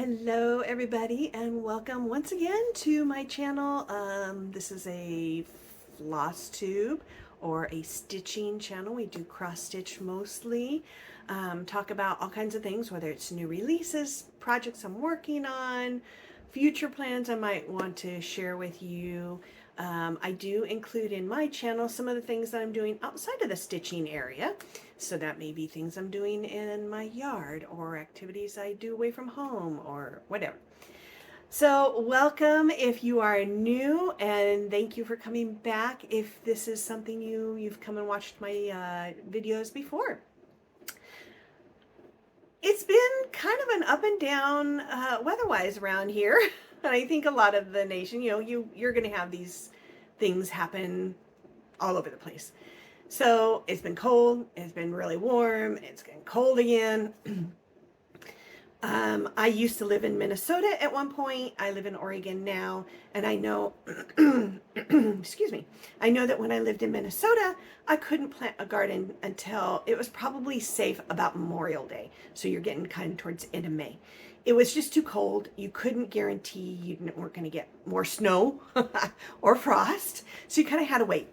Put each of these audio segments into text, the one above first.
Hello everybody and welcome once again to my channel. This is a Flosstube or a stitching channel. We do cross stitch mostly. Talk about all kinds of things, whether it's new releases, projects I'm working on, future plans I might want to share with you. I do include in my channel some of the things that I'm doing outside of the stitching area. So that may be things I'm doing in my yard or activities I do away from home or whatever. So welcome if you are new, and thank you for coming back if this is something you've come and watched my videos before. It's been kind of an up and down weather-wise around here. And I think a lot of the nation, you're going to have these things happen all over the place. So it's been cold, it's been really warm, it's getting cold again. I used to live in Minnesota at one point. I live in Oregon now, and I know, excuse me, I know that when I lived in Minnesota, I couldn't plant a garden until it was probably safe about Memorial Day. So you're getting kind of towards the end of May. It was just too cold. You couldn't guarantee you weren't going to get more snow or frost. So you kind of had to wait.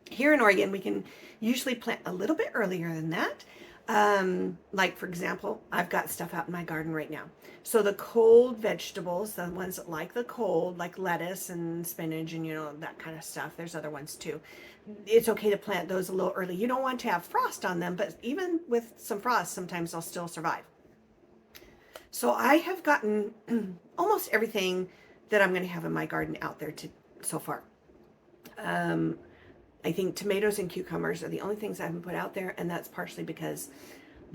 Here in Oregon, we can usually plant a little bit earlier than that. Like for example, I've got stuff out in my garden right now. So the cold vegetables, the ones that like the cold, like lettuce and spinach and that kind of stuff. There's other ones too. It's okay to plant those a little early. You don't want to have frost on them, but even with some frost, sometimes they'll still survive. So I have gotten almost everything that I'm going to have in my garden out there so far. I think tomatoes and cucumbers are the only things I haven't put out there, and that's partially because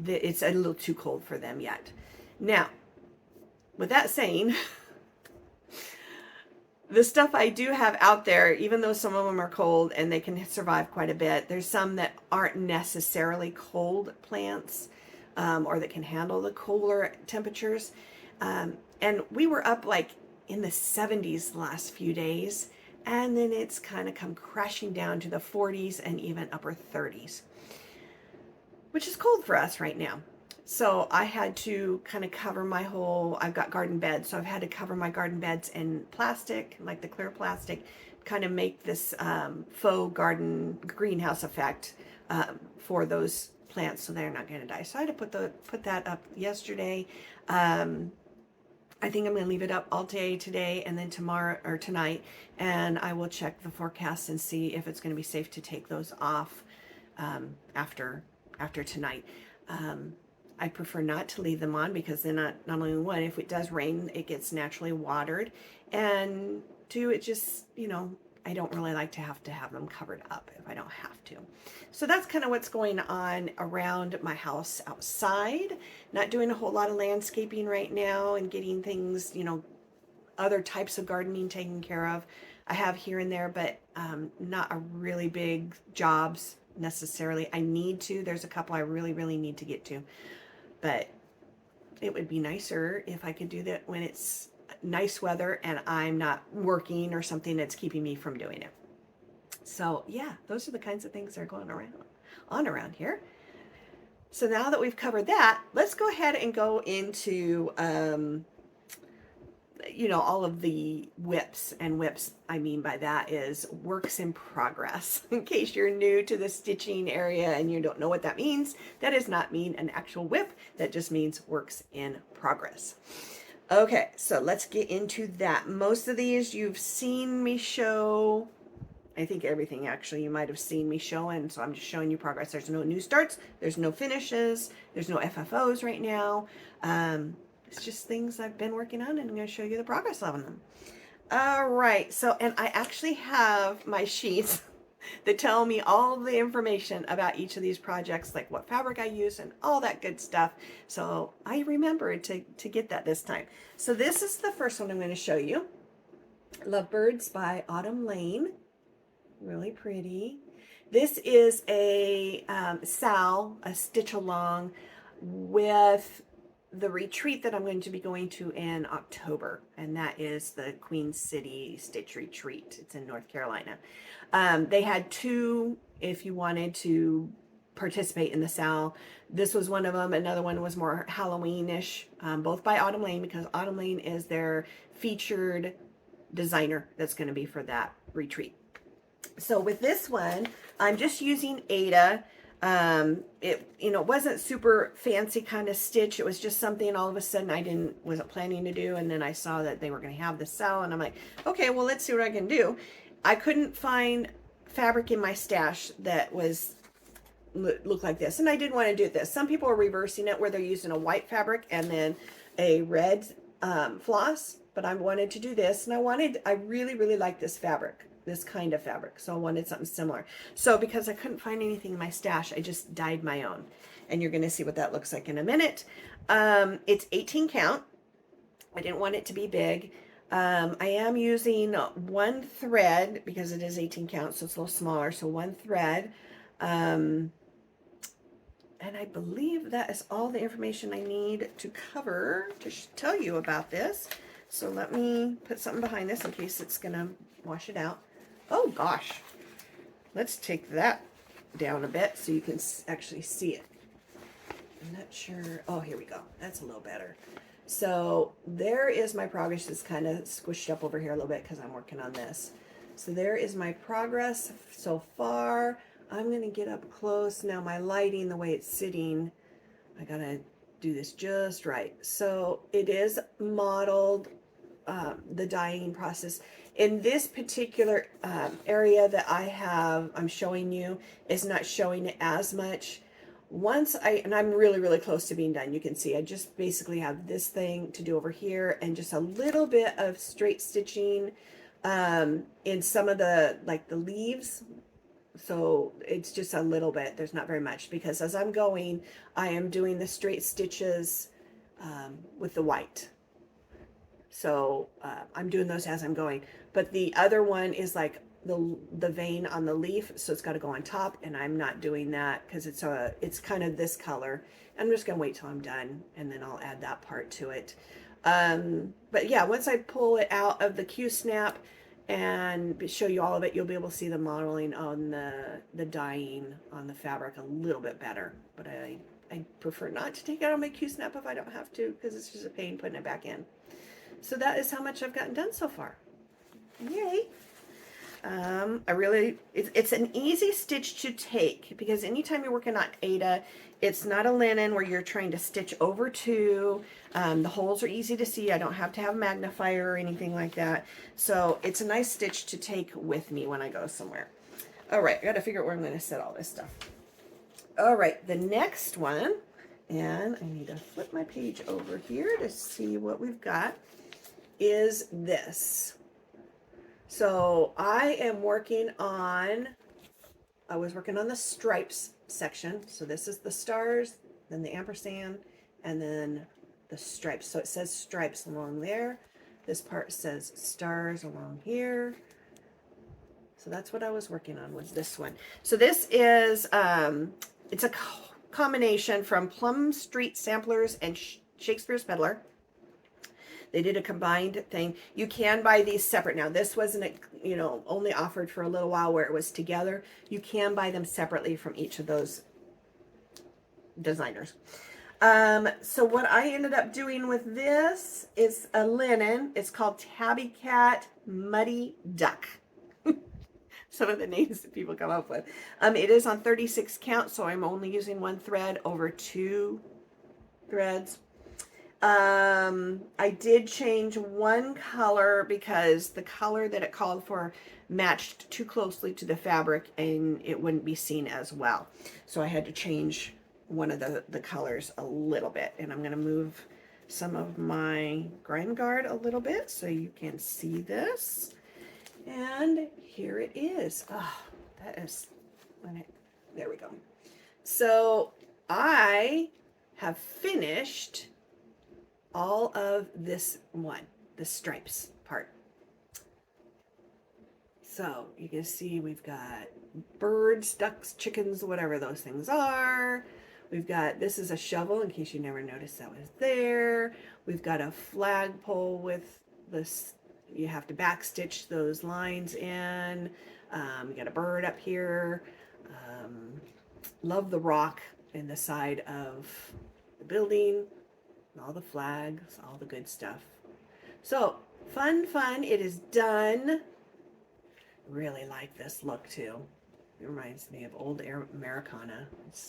it's a little too cold for them yet. Now, with that saying, the stuff I do have out there, even though some of them are cold and they can survive quite a bit, there's some that aren't necessarily cold plants or that can handle the cooler temperatures. And we were up like in the 70s the last few days. And then it's kind of come crashing down to the 40s and even upper 30s, which is cold for us right now. So I had to kind of cover I've got garden beds, so I've had to cover my garden beds in plastic, like the clear plastic, kind of make this faux garden greenhouse effect for those plants so they're not going to die. So I had to put that up yesterday. I think I'm going to leave it up all day today and then tomorrow or tonight, and I will check the forecast and see if it's going to be safe to take those off after tonight. I prefer not to leave them on because then not only one, if it does rain, it gets naturally watered, and two, it just, I don't really like to have them covered up if I don't have to. So that's kind of what's going on around my house outside. Not doing a whole lot of landscaping right now and getting things, other types of gardening taken care of. I have here and there, but not a really big jobs necessarily. I need to. There's a couple I really, really need to get to. But it would be nicer if I could do that when it's nice weather and I'm not working or something that's keeping me from doing it. So yeah, those are the kinds of things that are going around here. So now that we've covered that, let's go ahead and go into all of the whips. And whips, I mean by that is works in progress. In case you're new to the stitching area and you don't know what that means, that does not mean an actual whip. That just means works in progress. Okay, so let's get into that. Most of these you've seen me show. I think everything actually you might have seen me show, and so I'm just showing you progress. There's no new starts, there's no finishes, there's no FFOs right now. It's just things I've been working on, and I'm going to show you the progress of them. All right, so, and I actually have my sheets that tell me all the information about each of these projects, like what fabric I use and all that good stuff. So I remembered to get that this time. So this is the first one I'm going to show you. Lovebirds by Autumn Lane. Really pretty. This is a a stitch along with the retreat that I'm going to be going to in October, and that is the Queen City Stitch Retreat. It's in North Carolina. They had two if you wanted to participate in the sale. This was one of them. Another one was more Halloween-ish, both by Autumn Lane, because Autumn Lane is their featured designer that's going to be for that retreat. So with this one, I'm just using Ada. It wasn't super fancy kind of stitch. It was just something all of a sudden I wasn't planning to do. And then I saw that they were going to have the sale, and I'm like, okay, well, let's see what I can do. I couldn't find fabric in my stash that was look like this, and I didn't want to do this. Some people are reversing it where they're using a white fabric and then a red floss, but I wanted to do this, and I really like this fabric, this kind of fabric, so I wanted something similar. So because I couldn't find anything in my stash, I just dyed my own, and you're going to see what that looks like in a minute. It's 18 count. I didn't want it to be big. I am using one thread because it is 18 count, so it's a little smaller, so one thread. And I believe that is all the information I need to cover to tell you about this. So let me put something behind this in case it's going to wash it out. Oh gosh. Let's take that down a bit so you can actually see it. I'm not sure. Oh, here we go. That's a little better. So there is my progress. It's kind of squished up over here a little bit because I'm working on this. So there is my progress so far. I'm going to get up close. Now my lighting, the way it's sitting, I got to do this just right. So it is modeled, the dyeing process. In this particular area that I'm showing you, is not showing it as much. And I'm really close to being done. You can see I just basically have this thing to do over here and just a little bit of straight stitching in some of the leaves. So it's just a little bit. There's not very much, because as I'm going, I am doing the straight stitches with the white. So I'm doing those as I'm going. But the other one is like the vein on the leaf, so it's got to go on top, and I'm not doing that because it's kind of this color. I'm just gonna wait till I'm done, and then I'll add that part to it. But yeah, once I pull it out of the Q-snap and show you all of it, you'll be able to see the modeling on the dyeing on the fabric a little bit better. But I prefer not to take it out on my Q-snap if I don't have to, because it's just a pain putting it back in. So that is how much I've gotten done so far. Yay! It's an easy stitch to take, because anytime you're working on Ada, it's not a linen where you're trying to stitch over two. The holes are easy to see. I don't have to have a magnifier or anything like that. So it's a nice stitch to take with me when I go somewhere. All right, I got to figure out where I'm going to set all this stuff. All right, the next one, and I need to flip my page over here to see what we've got, is this. So I was working on the stripes section. So this is the stars, then the ampersand, and then the stripes. So it says stripes along there. This part says stars along here. So that's what I was working on, was this one. So this is, it's a combination from Plum Street Samplers and Shakespeare's Peddler. They did a combined thing. You can buy these separate. Now, this wasn't, only offered for a little while where it was together. You can buy them separately from each of those designers. So what I ended up doing with this is a linen. It's called Tabby Cat Muddy Duck. Some of the names that people come up with. It is on 36 count, so I'm only using one thread over two threads. I did change one color because the color that it called for matched too closely to the fabric and it wouldn't be seen as well. So I had to change one of the colors a little bit, and I'm going to move some of my grime guard a little bit so you can see this. And here it is. Oh, there we go. So I have finished all of this the stripes part. So you can see we've got birds, ducks, chickens, whatever those things are. We've got, this is a shovel in case you never noticed that was there. We've got a flagpole with this, you have to back stitch those lines in. We got a bird up here. love the rock in the side of the building, all the flags, all the good stuff. So fun, fun. It is done. Really like this look too. It reminds me of old Americana.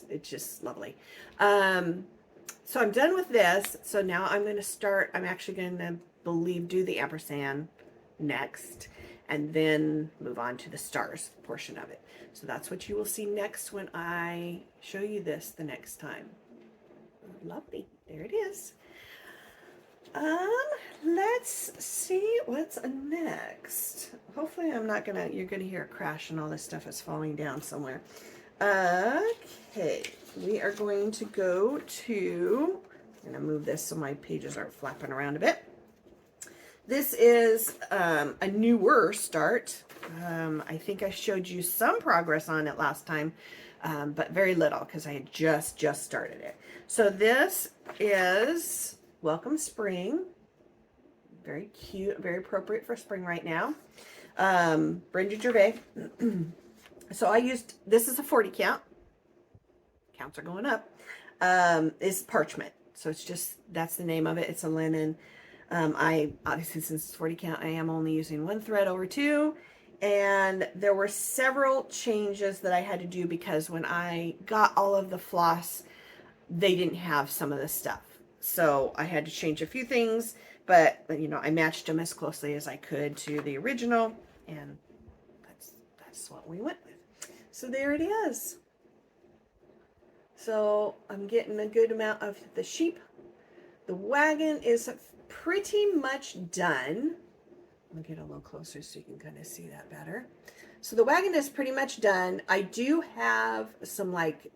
It's just lovely. So I'm done with this. So now I'm going to start. I'm actually going to do the ampersand next, and then move on to the stars portion of it. So that's what you will see next when I show you this the next time. Lovely. There it is. Let's see what's next. Hopefully you're gonna hear a crash and all this stuff is falling down somewhere. Okay, we are going to go to, I'm gonna move this so my pages aren't flapping around a bit. This is a newer start. I think I showed you some progress on it last time, but very little because I had just started it. So this is Welcome Spring. Very cute, very appropriate for spring right now. Brenda Gervais. So this is a 40 count. Counts are going up. It's parchment. So that's the name of it. It's a linen. I obviously, since it's 40 count, I am only using 1 thread over 2. And there were several changes that I had to do because when I got all of the floss, they didn't have some of the stuff. So I had to change a few things, but I matched them as closely as I could to the original, and that's what we went with. So there it is. So I'm getting a good amount of the sheep. The wagon is pretty much done. I'll get a little closer so you can kind of see that better. So the wagon is pretty much done. I do have some like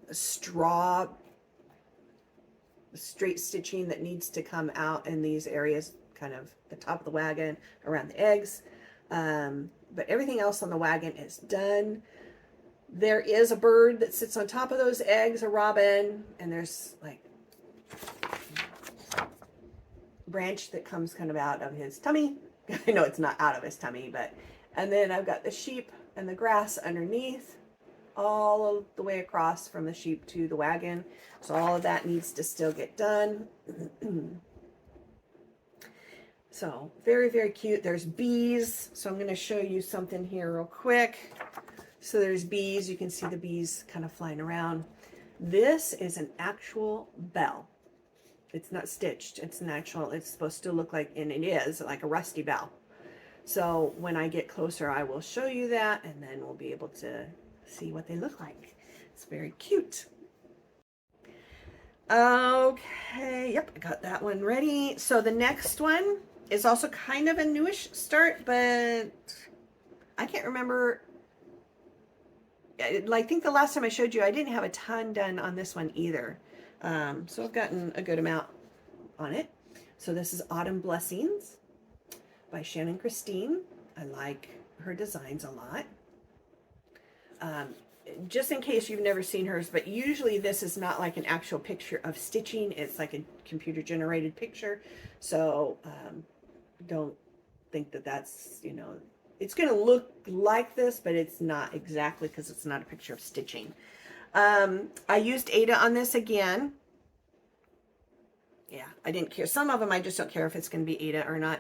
straight stitching that needs to come out in these areas, kind of the top of the wagon, around the eggs. But everything else on the wagon is done. There is a bird that sits on top of those eggs, a robin, and there's like a branch that comes kind of out of his tummy. I know it's not out of his tummy, and then I've got the sheep and the grass underneath, all of the way across from the sheep to the wagon. So all of that needs to still get done. So very, very cute. There's bees. So I'm going to show you something here real quick. So there's bees. You can see the bees kind of flying around. This is an actual bell. It's not stitched. It's supposed to look like, and it is, like a rusty bell. So when I get closer, I will show you that, and then we'll be able to see what they look like. It's very cute. Okay, yep, I got that one ready. So the next one is also kind of a newish start, but I can't remember. I think the last time I showed you, I didn't have a ton done on this one either. So I've gotten a good amount on it. So this is Autumn Blessings by Shannon Christine. I like her designs a lot. Just in case you've never seen hers, but usually this is not like an actual picture of stitching. It's like a computer generated picture. So don't think that that's, it's going to look like this, but it's not exactly, because it's not a picture of stitching. I used Ada on this again. Yeah, I didn't care. Some of them I just don't care if it's going to be Ada or not.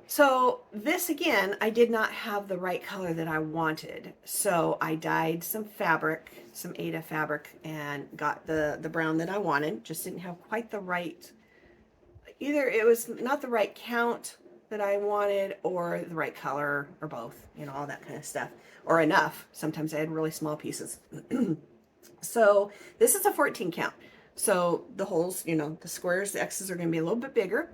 So this again, I did not have the right color that I wanted. So I dyed some fabric, some Ada fabric, and got the brown that I wanted. Just didn't have quite the right, either it was not the right count that I wanted, or the right color, or both, all that kind of stuff, or enough. Sometimes I had really small pieces. So this is a 14 count. So the holes, the squares, the X's are going to be a little bit bigger.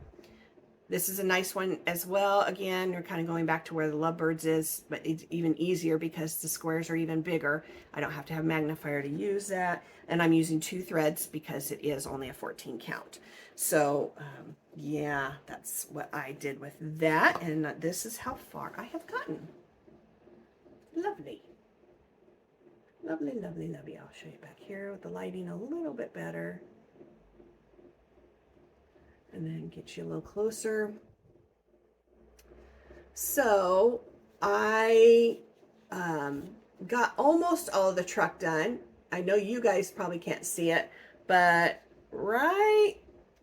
This is a nice one as well. Again, we're kind of going back to where the lovebirds is, but it's even easier because the squares are even bigger. I don't have to have magnifier to use that. And I'm using 2 threads because it is only a 14 count. So yeah, that's what I did with that. And this is how far I have gotten. Lovely. Lovely, lovely, lovely. I'll show you back here with the lighting a little bit better. And then get you a little closer. So I got almost all of the truck done. I know you guys probably can't see it, but right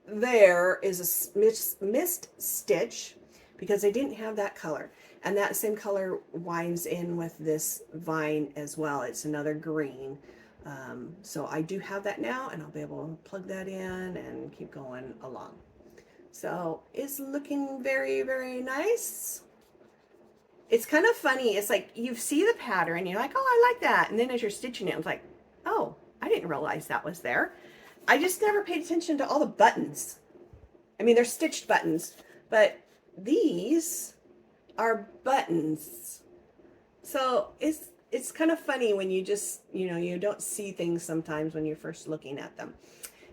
there is a missed stitch because they didn't have that color. And that same color winds in with this vine as well. It's another green. So I do have that now, and I'll be able to plug that in and keep going along. So it's looking very, very nice. It's kind of funny. It's like you see the pattern and you're like, oh, I like that. And then as you're stitching it, it's like, oh, I didn't realize that was there. I just never paid attention to all the buttons. I mean, they're stitched buttons, but these are buttons. So it's kind of funny when you just, you don't see things sometimes when you're first looking at them.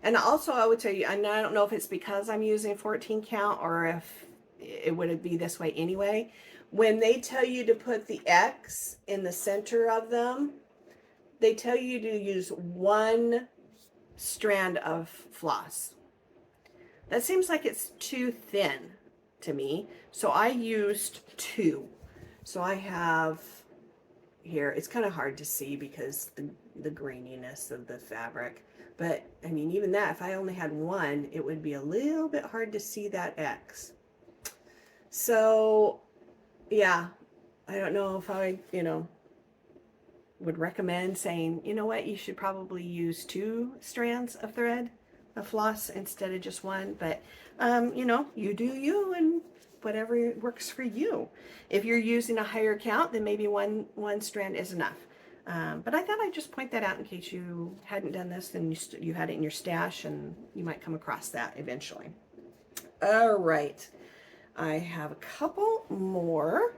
And also I would tell you, and I don't know if it's because I'm using 14 count or if it would be this way anyway. When they tell you to put the X in the center of them, they tell you to use one strand of floss. That seems like it's too thin to me. So I used 2. So I have here, it's kind of hard to see because the graininess of the fabric. But I mean, even that, if I only had 1, it would be a little bit hard to see that X. So yeah, I don't know if I, would recommend saying, you know what, you should probably use 2 strands of thread of floss instead of just 1. But, you do you, and whatever works for you. If you're using a higher count, then maybe one strand is enough. But I thought I'd just point that out in case you hadn't done this and you had it in your stash, and you might come across that eventually. All right. I have a couple more,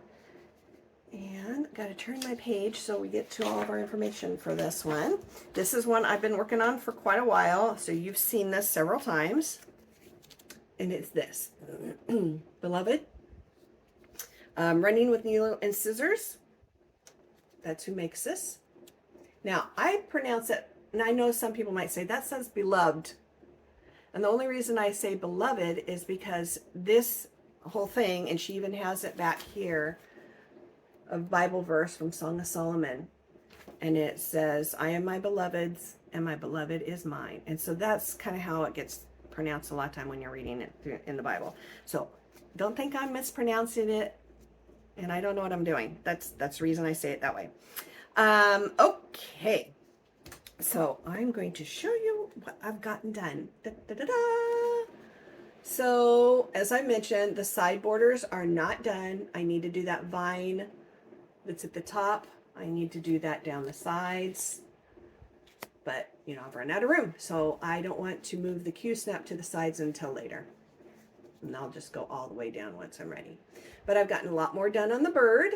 and got to turn my page so we get to all of our information for this one. This is one I've been working on for quite a while, so you've seen this several times, and it's this. Beloved. Running with needle and scissors. That's who makes this. Now, I pronounce it, and I know some people might say, that says beloved. And the only reason I say beloved is because this whole thing, and she even has it back here, a Bible verse from Song of Solomon, and it says, I am my beloved's and my beloved is mine. And so that's kind of how it gets pronounced a lot of time when you're reading it in the Bible. So don't think I'm mispronouncing it, and I don't know what I'm doing. That's the reason I say it that way. Okay, so I'm going to show you what I've gotten done. Da, da, da, da. So, as I mentioned, the side borders are not done. I need to do that vine that's at the top. I need to do that down the sides. But, I've run out of room. So, I don't want to move the Q-snap to the sides until later. And I'll just go all the way down once I'm ready. But I've gotten a lot more done on the bird.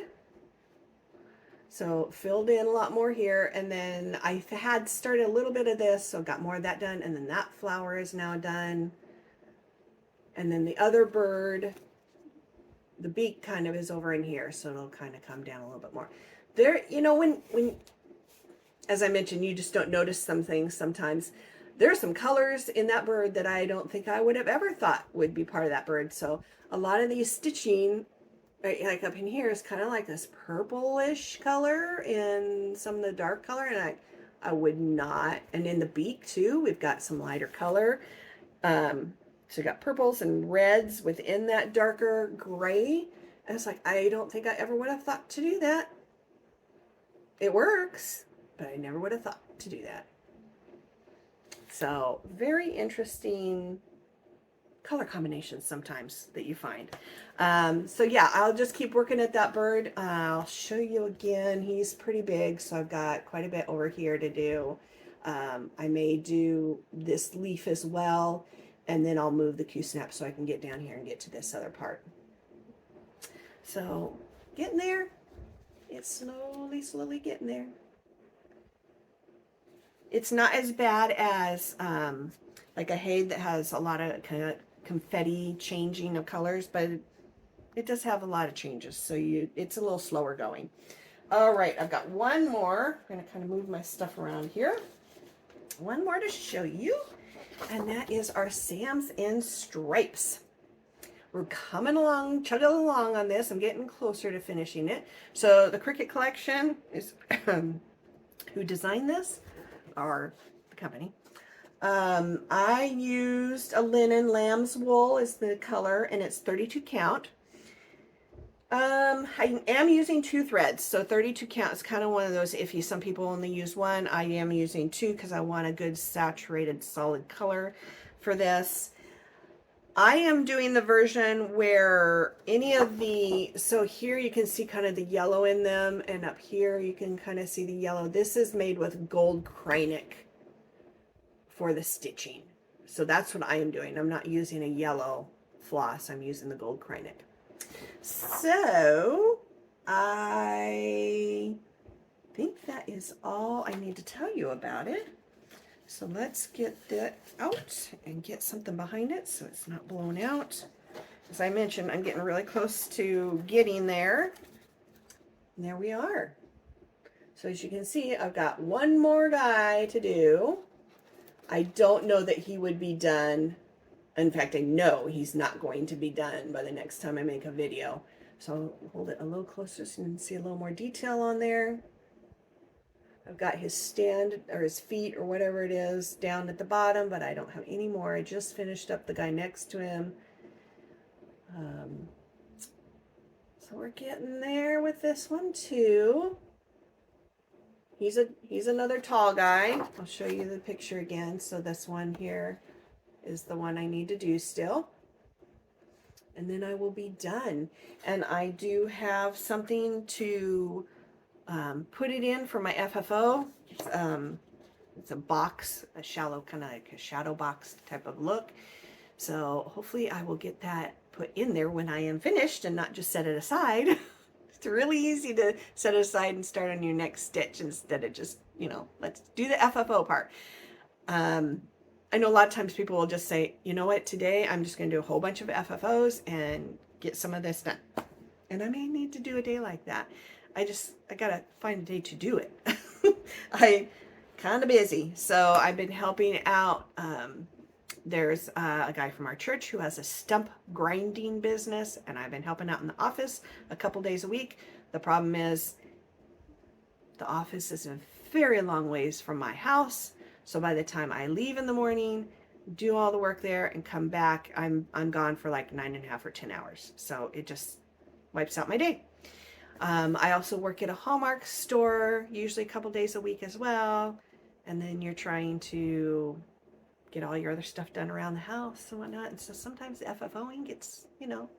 So, filled in a lot more here. And then I had started a little bit of this, so got more of that done. And then that flower is now done. And then the other bird, the beak kind of is over in here, so it'll kind of come down a little bit more. There, when as I mentioned, you just don't notice some things sometimes. There are some colors in that bird that I don't think I would have ever thought would be part of that bird. So a lot of these stitching, like up in here, is kind of like this purplish color in some of the dark color, and I would not. And in the beak too, we've got some lighter color. So you got purples and reds within that darker gray. And it's like, I don't think I ever would have thought to do that. It works, but I never would have thought to do that. So very interesting color combinations sometimes that you find. So yeah, I'll just keep working at that bird. I'll show you again. He's pretty big, so I've got quite a bit over here to do. I may do this leaf as well. And then I'll move the Q-snap so I can get down here and get to this other part. So, getting there. It's slowly getting there. It's not as bad as like a Haid that has a lot of kind of confetti changing of colors, but it does have a lot of changes. So it's a little slower going. All right, I've got one more. I'm going to kind of move my stuff around here. One more to show you. And that is our Sam's in Stripes. We're coming along, chugging along on this. I'm getting closer to finishing it. So the Cricut collection is who designed this the company. I used a linen lamb's wool is the color, and it's 32 count. I am using 2 threads, so 32 count is kind of one of those iffy. Some people only use 1. I am using 2 because I want a good saturated solid color for this. I am doing the version where any of the, so here you can see kind of the yellow in them, and up here you can kind of see the yellow. This is made with gold Kreinik for the stitching. So that's what I am doing. I'm not using a yellow floss. I'm using the gold Kreinik. So I think that is all I need to tell you about it. So let's get that out and get something behind it so it's not blown out. As I mentioned, I'm getting really close to getting there. And there we are. So as you can see, I've got one more die to do. I don't know that he would be done. In fact, I know he's not going to be done by the next time I make a video. So I'll hold it a little closer so you can see a little more detail on there. I've got his stand or his feet or whatever it is down at the bottom, but I don't have any more. I just finished up the guy next to him. So we're getting there with this one too. He's another tall guy. I'll show you the picture again. So this one here is the one I need to do still. And then I will be done. And I do have something to put it in for my FFO. It's a box, a shallow, kind of like a shadow box type of look. So hopefully I will get that put in there when I am finished and not just set it aside. It's really easy to set it aside and start on your next stitch instead of just, you know, let's do the FFO part. I know a lot of times people will just say, you know what, today I'm just going to do a whole bunch of FFOs and get some of this done. And I may need to do a day like that. I gotta find a day to do it. I'm kind of busy, so I've been helping out. There's a guy from our church who has a stump grinding business, and I've been helping out in the office a couple days a week. The problem is the office is a very long ways from my house, so by the time I leave in the morning, do all the work there, and come back, I'm gone for like 9.5 or 10 hours. So it just wipes out my day. I also work at a Hallmark store, usually a couple days a week as well. And then you're trying to get all your other stuff done around the house and whatnot. And so sometimes the FFOing gets, you know,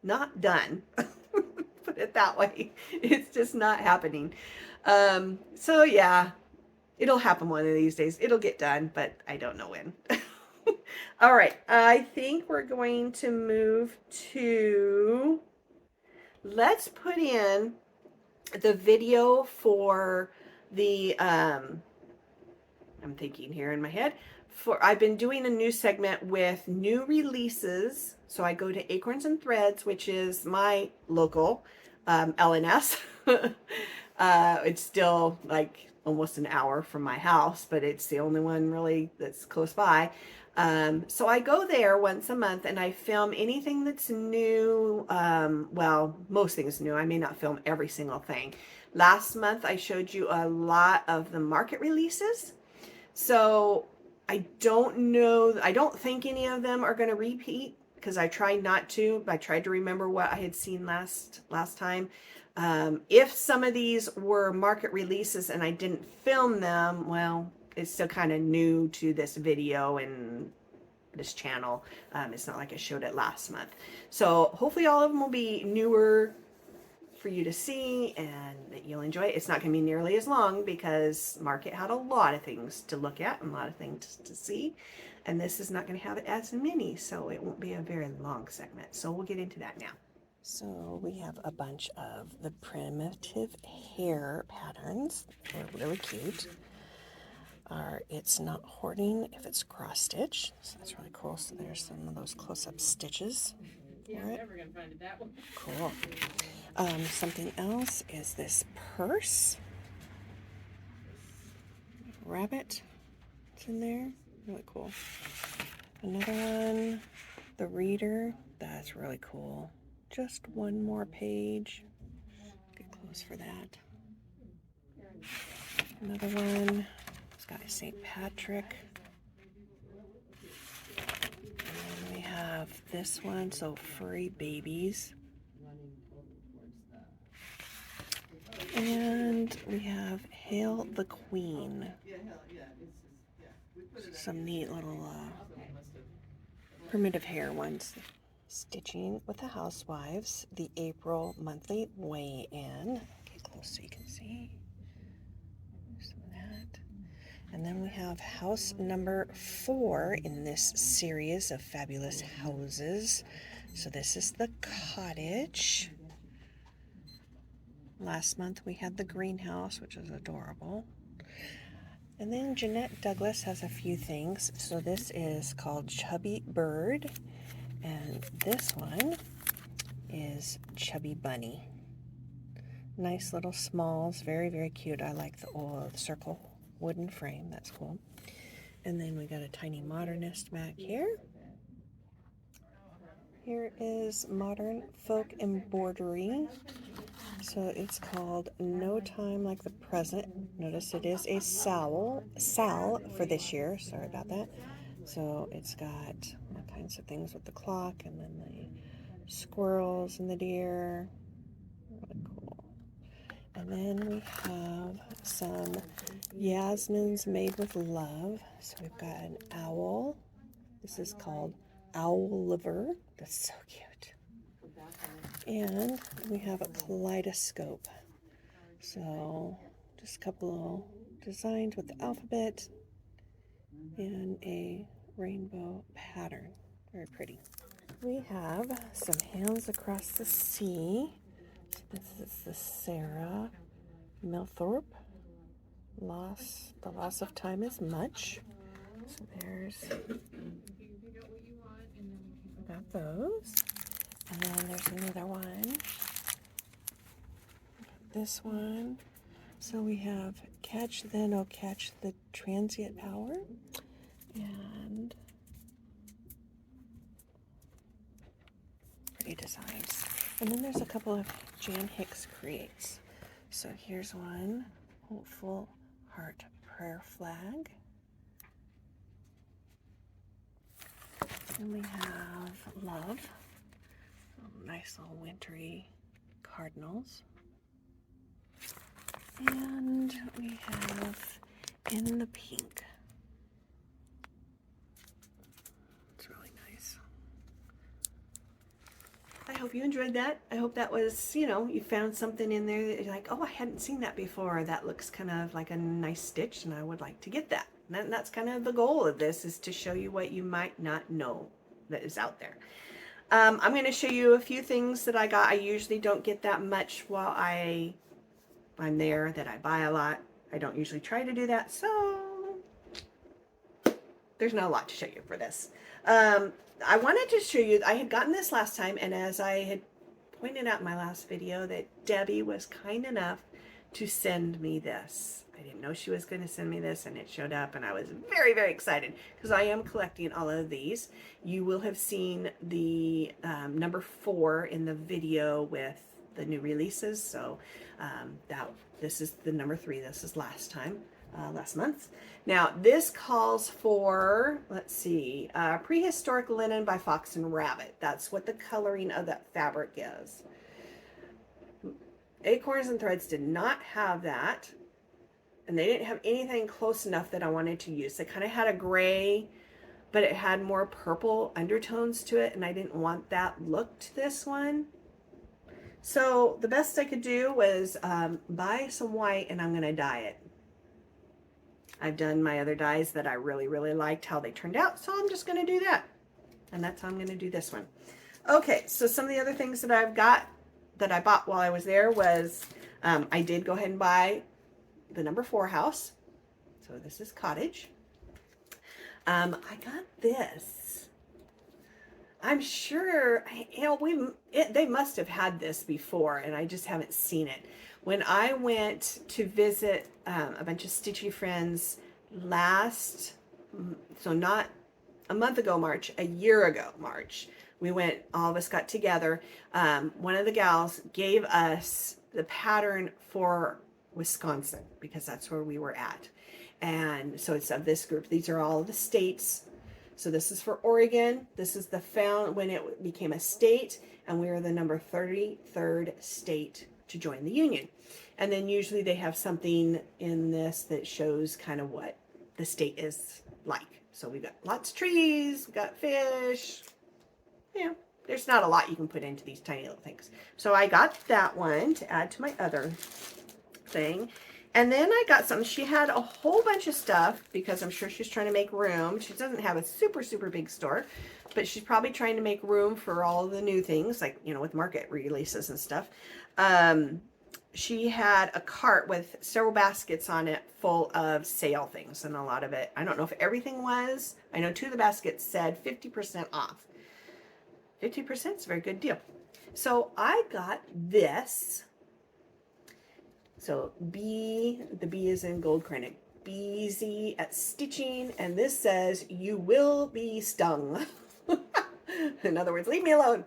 not done. Put it that way. It's just not happening. So yeah, it'll happen one of these days. It'll get done, but I don't know when. All right. I think we're going to move to... Let's put in the video for the, I'm thinking here in my head, I've been doing a new segment with new releases. So I go to Acorns and Threads, which is my local LNS. It's still like almost an hour from my house, but it's the only one really that's close by. So I go there once a month and I film anything that's new. Well, most things new. I may not film every single thing. Last month I showed you a lot of the market releases. So I don't know. I don't think any of them are going to repeat because I tried not to. I tried to remember what I had seen last time. If some of these were market releases and I didn't film them, well, it's still kind of new to this video and this channel. It's not like I showed it last month. So hopefully all of them will be newer for you to see and that you'll enjoy it. It's not going to be nearly as long because Market had a lot of things to look at and a lot of things to see. And this is not going to have it as many, so it won't be a very long segment. So we'll get into that now. So we have a bunch of the primitive hair patterns. They're really cute. It's not hoarding if it's cross stitch, so that's really cool. So there's some of those close-up stitches. Yeah, I'm never gonna find it that one. Cool. Something else is this purse. Rabbit. It's in there. Really cool. Another one. The reader. That's really cool. Just one more page. Get close for that. Another one. got a St. Patrick. And then we have this one, so furry babies. And we have Hail the Queen. Some neat little primitive hair ones. Stitching with the Housewives, the April monthly weigh-in. Get close so you can see. There's some of that. And then we have house number 4 in this series of fabulous houses. So this is the cottage. Last month we had the greenhouse, which is adorable. And then Jeanette Douglas has a few things. So this is called Chubby Bird. And this one is Chubby Bunny. Nice little smalls, very, very cute. I like the old circle wooden frame, that's cool. And then we got a tiny modernist back here. Here is Modern Folk Embroidery. So it's called No Time Like the Present. Notice it is a sal for this year. Sorry about that. So it's got all kinds of things with the clock and then the squirrels and the deer. Really cool. And then we have some Yasmin's Made with Love. So we've got an owl. This is called Owl Liver. That's so cute. And we have a kaleidoscope. So just a couple of designs with the alphabet and a rainbow pattern. Very pretty. We have some Hands Across the Sea. So this is the Sarah Milthorpe. The Loss of Time is Much. So there's, got those. And then there's another one. This one. So we have Catch Then, Oh Catch the Transient Hour. And pretty designs. And then there's a couple of Jan Hicks Creates. So here's one, Hopeful Heart Prayer Flag. And we have Love. Nice little wintry cardinals. And we have In the Pink. It's really nice. I hope you enjoyed that. I hope that was, you found something in there that you're like, oh, I hadn't seen that before. That looks kind of like a nice stitch and I would like to get that. And that's kind of the goal of this, is to show you what you might not know that is out there. I'm going to show you a few things that I got. I usually don't get that much while I'm there, that I buy a lot. I don't usually try to do that, so there's not a lot to show you for this. I wanted to show you, I had gotten this last time, and as I had pointed out in my last video, that Debbie was kind enough to send me this. I didn't know she was going to send me this, and it showed up, and I was very, very excited because I am collecting all of these. You will have seen the number 4 in the video with the new releases. So this is the number 3. This is last month. Now this calls for, let's see, Prehistoric Linen by Fox and Rabbit. That's what the coloring of that fabric is. Acorns and Threads did not have that, and they didn't have anything close enough that I wanted to use. They kind of had a gray, but it had more purple undertones to it, and I didn't want that look to this one. So the best I could do was buy some white, and I'm going to dye it. I've done my other dyes that I really, really liked how they turned out, so I'm just going to do that. And that's how I'm going to do this one. Okay, so some of the other things that I've got that I bought while I was there was, I did go ahead and buy the number 4 house. So this is Cottage. I got this. I'm sure, they must have had this before, and I just haven't seen it. When I went to visit a bunch of Stitchy friends so not a month ago March, a year ago March, we went, all of us got together. One of the gals gave us the pattern for Wisconsin, because that's where we were at. And so it's of this group. These are all the states. So this is for Oregon. This is the when it became a state, and we are the number 33rd state to join the union. And then usually they have something in this that shows kind of what the state is like. So we've got lots of trees, we've got fish. Yeah, there's not a lot you can put into these tiny little things. So I got that one to add to my other thing. And then I got some, she had a whole bunch of stuff because I'm sure she's trying to make room. She doesn't have a super, super big store, but she's probably trying to make room for all the new things, like, you know, with market releases and stuff. She had a cart with several baskets on it full of sale things, and a lot of it, I don't know if everything was. I know 2 of the baskets said 50% off. 50% is a very good deal. So I got this. So the B is in Gold Krennic. BZ at stitching, and this says, "You will be stung." In other words, leave me alone.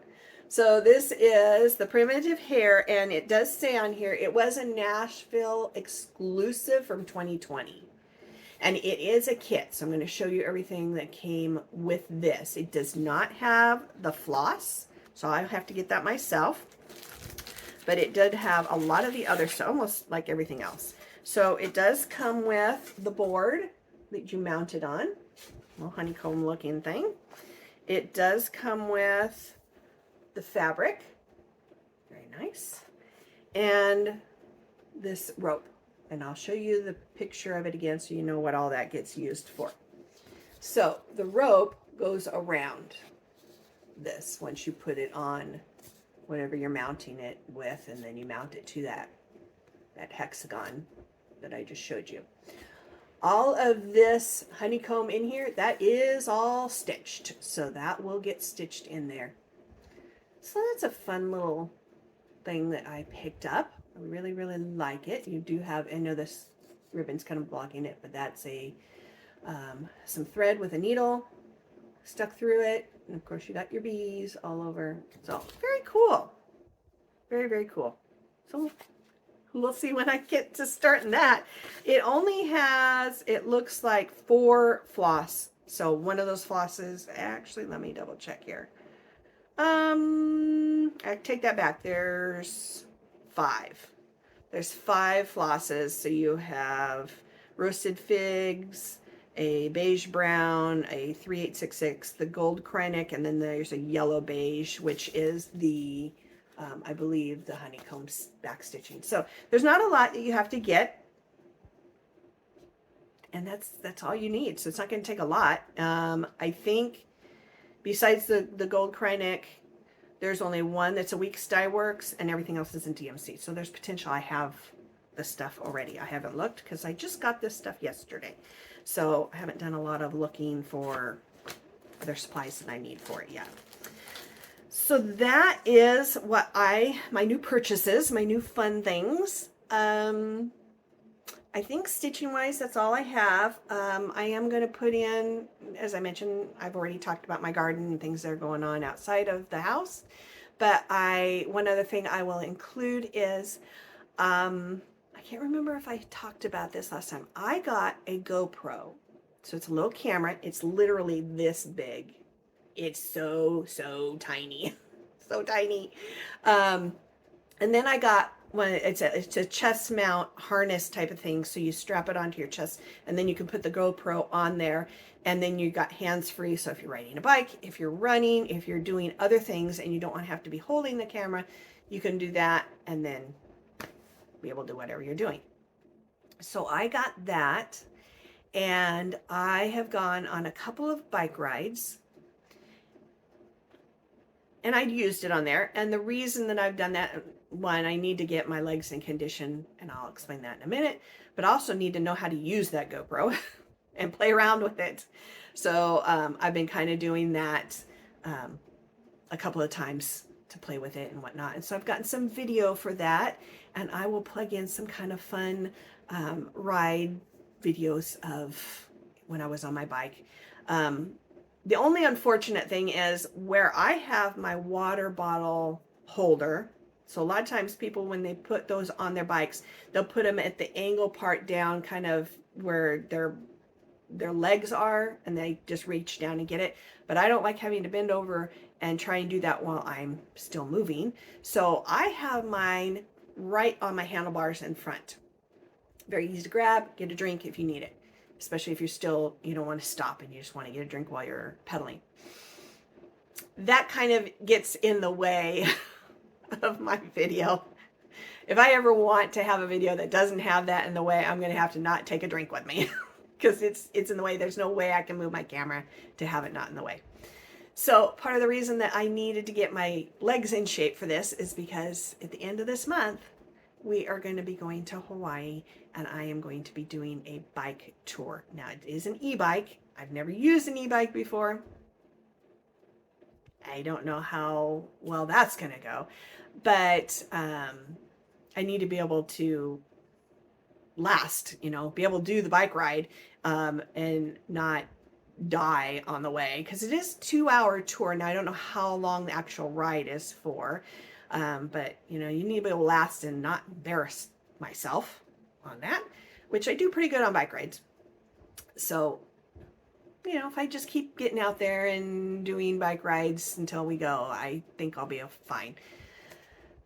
So this is the primitive hair, and it does say on here, it was a Nashville exclusive from 2020. And it is a kit, so I'm going to show you everything that came with this. It does not have the floss, so I have to get that myself. But it did have a lot of the other stuff, almost like everything else. So it does come with the board that you mount it on, a little honeycomb looking thing. It does come with the fabric, very nice, and this rope. And I'll show you the picture of it again so you know what all that gets used for. So the rope goes around this once you put it on whatever you're mounting it with, and then you mount it to that hexagon that I just showed you. All of this honeycomb in here, that is all stitched, so that will get stitched in there. So that's a fun little thing that I picked up. I really, really like it. You do have, I know this ribbon's kind of blocking it, but that's a some thread with a needle stuck through it. And of course you got your bees all over. So very cool. Very, very cool. So we'll see when I get to starting that. It only has, it looks like 4 floss. So one of those flosses, actually, let me double check here. I take that back. There's 5. There's 5 flosses. So you have roasted figs, a beige brown, a 3866, the gold Krennic, and then there's a yellow beige, which is the, I believe, the honeycomb back stitching. So there's not a lot that you have to get, and that's all you need. So it's not going to take a lot. I think besides the gold Krennic, there's only one that's a Weeks Dye Works, and everything else is in DMC. So there's potential I have the stuff already. I haven't looked because I just got this stuff yesterday. So I haven't done a lot of looking for other supplies that I need for it yet. So that is what my new purchases, my new fun things. I think stitching wise, that's all I have. I am going to put in, as I mentioned, I've already talked about my garden and things that are going on outside of the house. But one other thing I will include is, I can't remember if I talked about this last time. I got a GoPro. So it's a little camera. It's literally this big. It's so, so tiny. So tiny. And then I got it's a chest mount harness type of thing. So you strap it onto your chest, and then you can put the GoPro on there, and then you got hands-free. So if you're riding a bike, if you're running, if you're doing other things and you don't want to have to be holding the camera, you can do that and then be able to do whatever you're doing. So I got that, and I have gone on a couple of bike rides, and I'd used it on there. And the reason that I've done that, one, I need to get my legs in condition, and I'll explain that in a minute, but I also need to know how to use that GoPro and play around with it. So I've been kind of doing that a couple of times to play with it and whatnot. And so I've gotten some video for that, and I will plug in some kind of fun ride videos of when I was on my bike. The only unfortunate thing is where I have my water bottle holder, So a lot of times people, when they put those on their bikes, they'll put them at the angle part down, kind of where their legs are, and they just reach down and get it. But I don't like having to bend over and try and do that while I'm still moving. So I have mine right on my handlebars in front. Very easy to grab, get a drink if you need it, especially if you're still, you don't want to stop and you just want to get a drink while you're pedaling. That kind of gets in the way of my video. If I ever want to have a video that doesn't have that in the way, I'm going to have to not take a drink with me because it's in the way. There's no way I can move my camera to have it not in the way. So part of the reason that I needed to get my legs in shape for this is because at the end of this month, we are going to be going to Hawaii, and I am going to be doing a bike tour. Now, it is an e-bike. I've never used an e-bike before. I don't know how well that's going to go, but I need to be able to last, be able to do the bike ride and not die on the way, because it is a 2-hour tour. Now, I don't know how long the actual ride is for, but you need to be able to last and not embarrass myself on that, which I do pretty good on bike rides. So if I just keep getting out there and doing bike rides until we go, I think I'll be fine.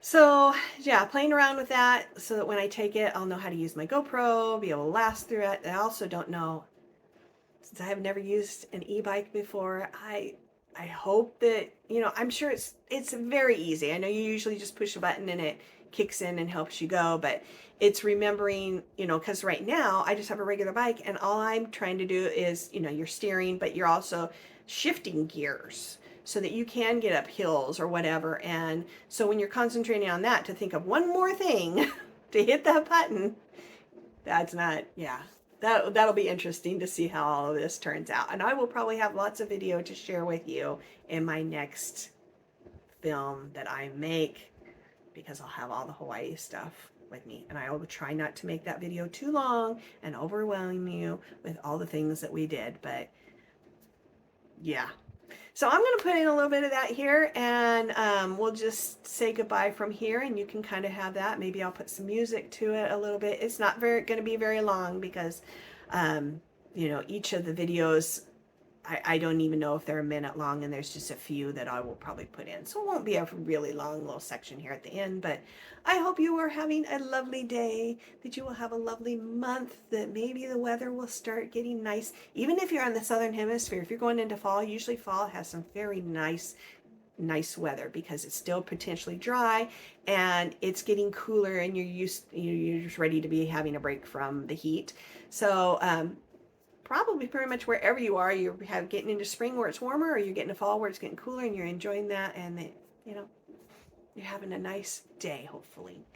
So yeah, playing around with that so that when I take it, I'll know how to use my GoPro, be able to last through it. I also don't know, since I have never used an e-bike before, I hope that, I'm sure it's very easy. I know you usually just push a button and it kicks in and helps you go, but it's remembering, because right now I just have a regular bike and all I'm trying to do is, you're steering, but you're also shifting gears so that you can get up hills or whatever. And so when you're concentrating on that, to think of one more thing to hit that button, that's not, yeah. That'll be interesting to see how all of this turns out. And I will probably have lots of video to share with you in my next film that I make, because I'll have all the Hawaii stuff with me. And I will try not to make that video too long and overwhelm you with all the things that we did. But yeah. So I'm going to put in a little bit of that here, and we'll just say goodbye from here, and you can kind of have that. Maybe I'll put some music to it a little bit. It's not going to be very long because, each of the videos, I don't even know if they're a minute long, and there's just a few that I will probably put in. So it won't be a really long little section here at the end, but I hope you are having a lovely day, that you will have a lovely month, that maybe the weather will start getting nice. Even if you're in the southern hemisphere, if you're going into fall, usually fall has some very nice weather because it's still potentially dry and it's getting cooler, and you're just ready to be having a break from the heat. So, probably pretty much wherever you are, you're getting into spring where it's warmer, or you're getting to fall where it's getting cooler, and you're enjoying that, and you're having a nice day, hopefully.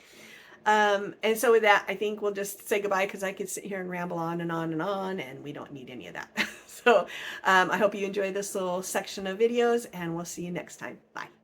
And so with that, I think we'll just say goodbye, because I could sit here and ramble on and on and on, and we don't need any of that. So I hope you enjoyed this little section of videos, and we'll see you next time. Bye.